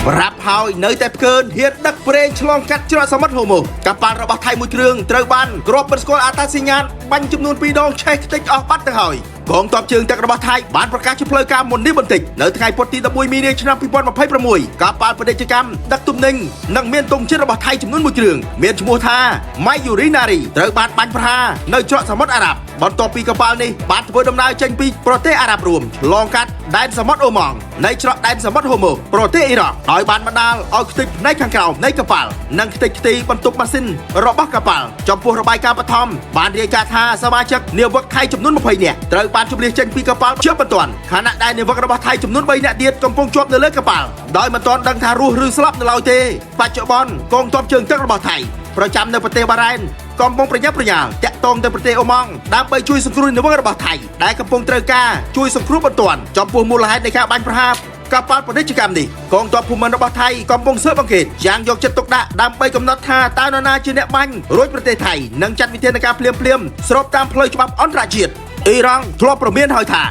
ប្រាប់ហើយនៅតែផ្កើនហ៊ានដឹកប្រេងឆ្លងកាត់ច្រកសមុទ្រហូម៉ូកប៉ាល់របស់ថៃមួយគ្រឿងត្រូវបានគ្រាប់បិទស្គាល់អត្តសញ្ញាណបាញ់ចំនួន2ដងឆេះខ្ទេចអស់បាត់ទៅហើយកងទ័ពជើងទឹករបស់ថៃបានប្រកាសជាផ្លូវការមុននេះបន្តិចនៅថ្ងៃពុធទី11មីនាឆ្នាំ2026កប៉ាល់ពាណិជ្ជកម្មដឹកទំនិញនិងមានទង់ជាតិរបស់ថៃចំនួន1គ្រឿងមានឈ្មោះថា Mayurinari ត្រូវបានបាញ់ប្រហារនៅច្រកសមុទ្រអារ៉ាប់បន្ទាប់ពីកប៉ាល់នេះបានធ្វើដំណើរចេញពីប្រទេសអារ៉ាប់រួមឆ្លងកាត់ដែនសមុទ្រអូម៉ង់នៃច្រកដែនសមុទ្រហូម៉ូកប្រទេសអ៊ីរ៉ង់ដោយបានបណ្ដាលឲ្យខ្ទេចផ្នែកខាងក្រោមនៃកប៉ាល់និងខ្ទេចខ្ទីបន្ទប់ម៉ាស៊ីនរបស់កប៉ាល់ចំពោះរបាយការណ៍បឋមបានរាយការណ៍ថាសមាជិកនាវិកថៃចំនួន20នាក់ត្រូវបានជម្លៀសចេញពីកប៉ាល់ជាបន្ទាន់ខណៈដែលនាវិករបស់ថៃចំនួន3នាក់ទៀតកំពុងជាប់នៅលើកប៉ាល់ដោយមិនទាន់ដឹងថារស់ឬស្លាប់នៅឡើយទេបច្ចុប្បន្នកងទ័ពជើងទឹករបស់ថៃប្រចាំនៅប្រទេសបារ៉ែនកំពុងប្រញាប់ប្រញាល់តាក់ទងទៅប្រទេសអូម៉ង់ដើម្បីជួយសង្គ្រោះនាវិករបស់ថៃដែលកំពុងត្រូវការជួយសង្គ្រោះបន្ទាន់ចំពោះមូលហេតុនៃការបាញ់ប្រហារកប៉ាល់ពាណិជ្ជកម្មនេះកងទ័ពភូមិន្ទរបស់ថៃកំពុងស៊ើបអង្កេតយ៉ាងយកចិត្តទុកដាក់ដើម្បីកំណត់ថាតើនរណាជាអ្នកបាញ់រួចប្រទេសថៃនិងចាត់វិធានការភ្លាមស្របតាមផ្លូវច្បាប់អន្តរជាតិអ៊ីរ៉ង់ធ្លាប់ប្រមានហើយថា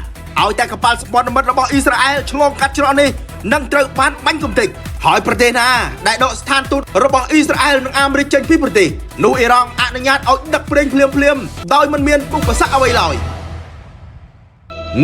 ឲ្យតែកប៉ាល់សម្ព័ន្ធមិត្តរបស់អ៊ីស្រាអែលឆ្លងកាត់ច្រកនេះនឹងត្រូវបានបាញ់គំទេចហើយប្រទេសណាដែលដកស្ថានទូតរបស់អ៊ីស្រាអែលនិងអាមេរិកចេញពីប្រទេសនោះអ៊ីរ៉ង់អនុញ្ញាតឲ្យដឹកប្រេងភ្លាមដោយមិនមានឧបសគ្គអ្វីឡើយ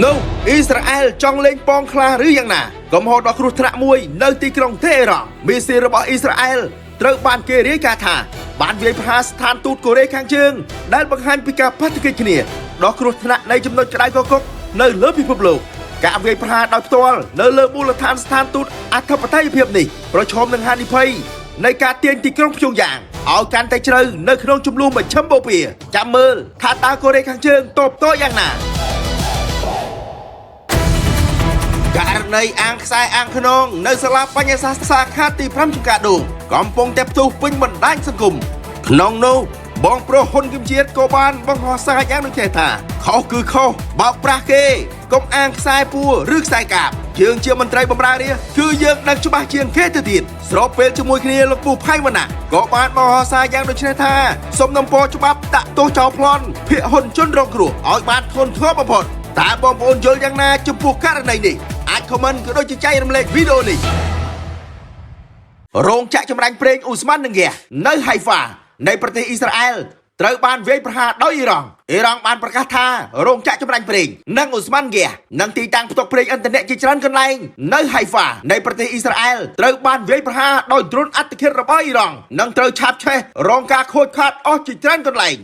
នោះអ៊ីស្រាអែលចង់លេងប៉ងខ្លះឬយ៉ាងណាកំហុសដ៏គ្រោះថ្នាក់មួយនៅទីក្រុងតេហេរ៉ង់មីស៊ីលរបស់អ៊ីស្រាអែលត្រូវបានគេរាយការណ៍ថាបានវាយប្រហារស្ថានទូតកូរ៉េខាងជើងដែលបង្ហាញពីការប៉ះទង្គិចគ្នាដ៏គ្រោះថ្នាក់នៃចំណុចក្តៅគគុកនៅលើពិភពលោកការវាយប្រហារដោយផ្ទាល់នៅលើមូលដ្ឋានស្ថានទូតអធិបតេយ្យភាពនេះប្រឈមនឹងហានិភ័យនៃការទាញទីក្រុងព្យុងយ៉ាងឲ្យកាន់តែជ្រៅនៅក្នុងជម្លោះមជ្ឈិមបូព៌ាចាំមើលថាតើកូរ៉េខាងជើងតបតយ៉ាងណាករណីអាងខ្សែអាងខ្នងនៅសាលាបញ្ញាសាស្ត្រសាខាទី5ចង្កាដូងកំពុងតែផ្ទុះពេញបណ្ដាញសង្គមក្នុងនោះបងប្រុសហ៊ុនគឹមជាតិក៏បានបង្ហោះសារយ៉ាងដូចថាខុសគឺខុសបោកប្រាស់គេកុំអាងខ្សែពួរឬខ្សែកាបយើងជាមន្ត្រីបម្រើរាជគឺយើងដឹងច្បាស់ជាងគេទៅទៀតស្របពេលជាមួយគ្នាលោកពូផៃវណ្ណៈក៏បានបង្ហោះសារយ៉ាងដូចនេះថាសូមនំពរច្បាប់ដាក់ទោសចោលប្លន់ភាគហ៊ុនជនរងគ្រោះឲ្យបានធ្ងន់ធ្ងរបំផុតតើបងប្អូនយល់យ៉ាងណាចំពោះករណីនេះអាចខមមិនក៏ដូចជាចែករំលែកវីដេអូនេះរោងចក្រចម្រាញ់ប្រេងអ៊ូស្ម៉ាន់នឹងហ្គានៅហៃហ្វានៃប្រទេសអ៊ីស្រាអែលត្រូវបានវាយប្រហារដោយអ៊ីរ៉ង់បានប្រកាសថារោងចក្រចម្រាញ់ប្រេងនិងអ៊ូស្ម៉ាន់ហ្គានិងទីតាំងផ្ទុកប្រេងឥន្ធនៈជាច្រើនកន្លែងនៅហៃហ្វានៃប្រទេសអ៊ីស្រាអែលត្រូវបានវាយប្រហារដោយដ្រូនអត្តឃាតរបស់អ៊ីរ៉ង់និងត្រូវឆាបឆេះរងការខូចខាតអស់ជាច្រើនកន្លែង